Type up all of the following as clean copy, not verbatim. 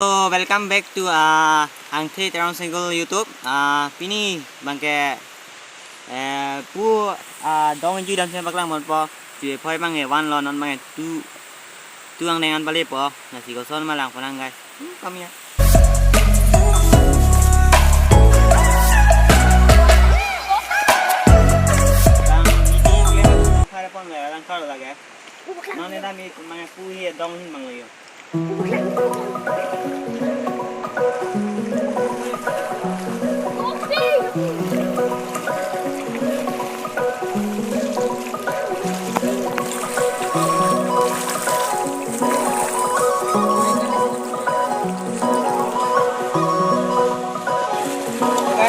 So welcome back to Angthi Terang Single YouTube. Pini bangke pu dong ju dan sen baklang mon po tu phoi bangke one lo non bangke tu ang dengan balik po nasi gosong malang panang guys. Kami ya. Pon le lang kar lage non ne dami mange pu hi dong hin mang le yo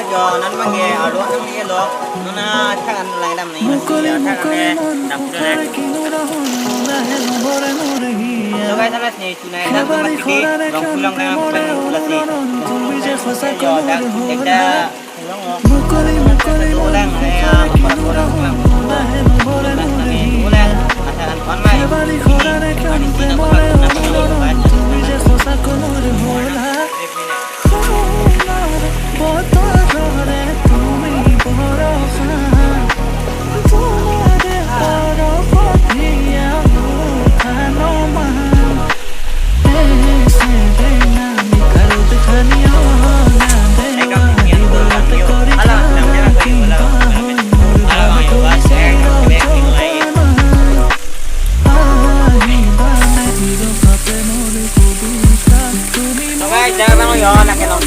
jo nan mange alo nang ye lo nona thagan lai dam nei na thagan ne dam re so guys ala nei tunai dan to mati dong pulang na pulasi jo dak ekda ulang ya orang pulang ulang asalan kon mai ani sina ko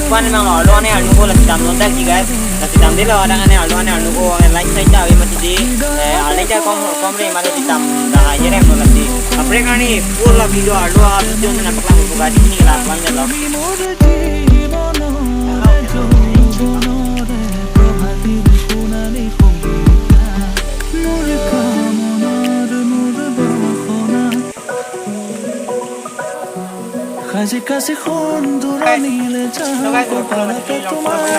Kuan memang lo ane alu ko lagi dam nonton sih guys, lagi dam dia lo dengan ane alu ko like saja we mati di, alih aja komre mari di dam dah aja rem lagi. Apre kani pula video alu alu tu mana pakang buka di sini lah, mana lo. Kasih kasih khon durani le jago pala pe tumhare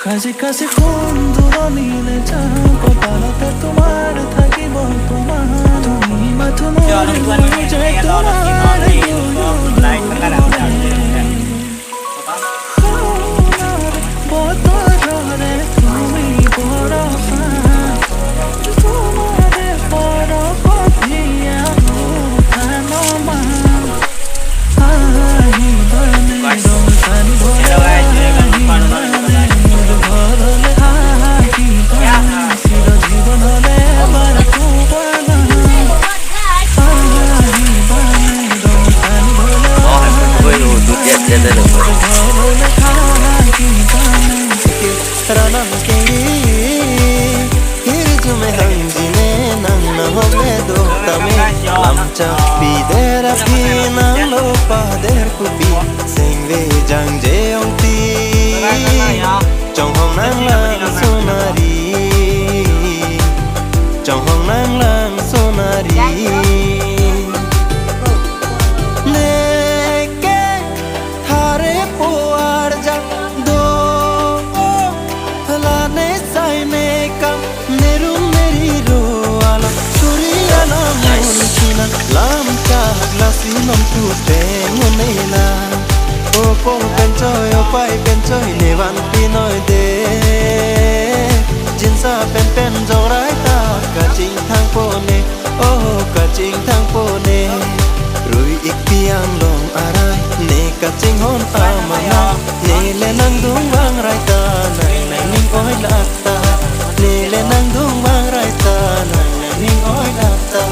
kasih kasih khon durani le jago pala pe tumhare thaki bon tumhare tumi mathumare moye tumhare like Bidera pina lo pader kupi sengve jang jeong ti trong hong nang lang sonari trong hong nang lang sonari leke thare puar ja do la ne sai me kam neru meri ro ala suriya na mon china lam cha glasi nom tu te ngonela o po pen choi o pai pen choi ne van pi noi de jin sa pen pen jo rai ta ka ching thang po ne o ka ching thang po ne rui ik piang long arai ne ka ching hon amana ne le nang dung wang rai ta nang nang ning oi lak ta ne le nang dung wang rai ta nang nang ning oi lak ta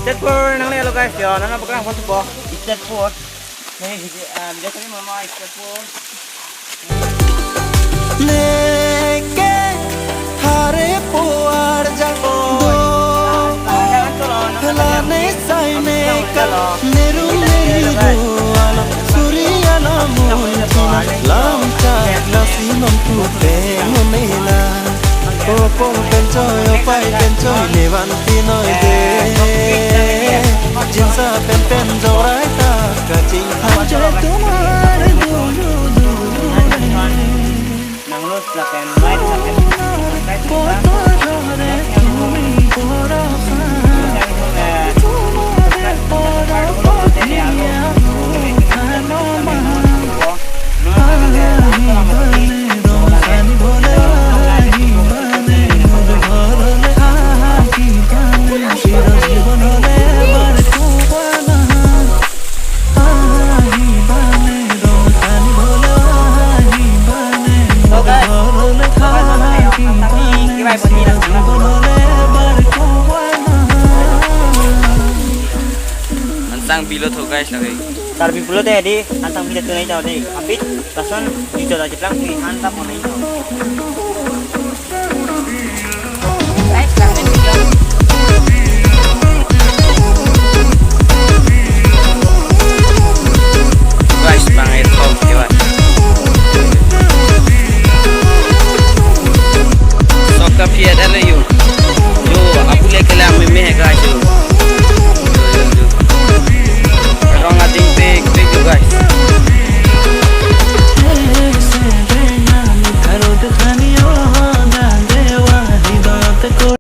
Step for nang le lo guys yo nang bakang phone po step for nei dia tadi mama step for leke thare puar ja do la ne sai me ka neru meri ala suriya la mon china lam cha glasi nom tu pe ngonela o po pen choi o pai pen choi ne van ti noi de akan penjorai tak kacing thang je tumar dulu nang los lapen light lapen foto jore tumi pora Antang bilo tuh guys lagi. Tarbi pulo deh di antang bila tunai jauh deh. Habis pason di jauh jeplang di antap mau naik jauh. Guys, bang itu kau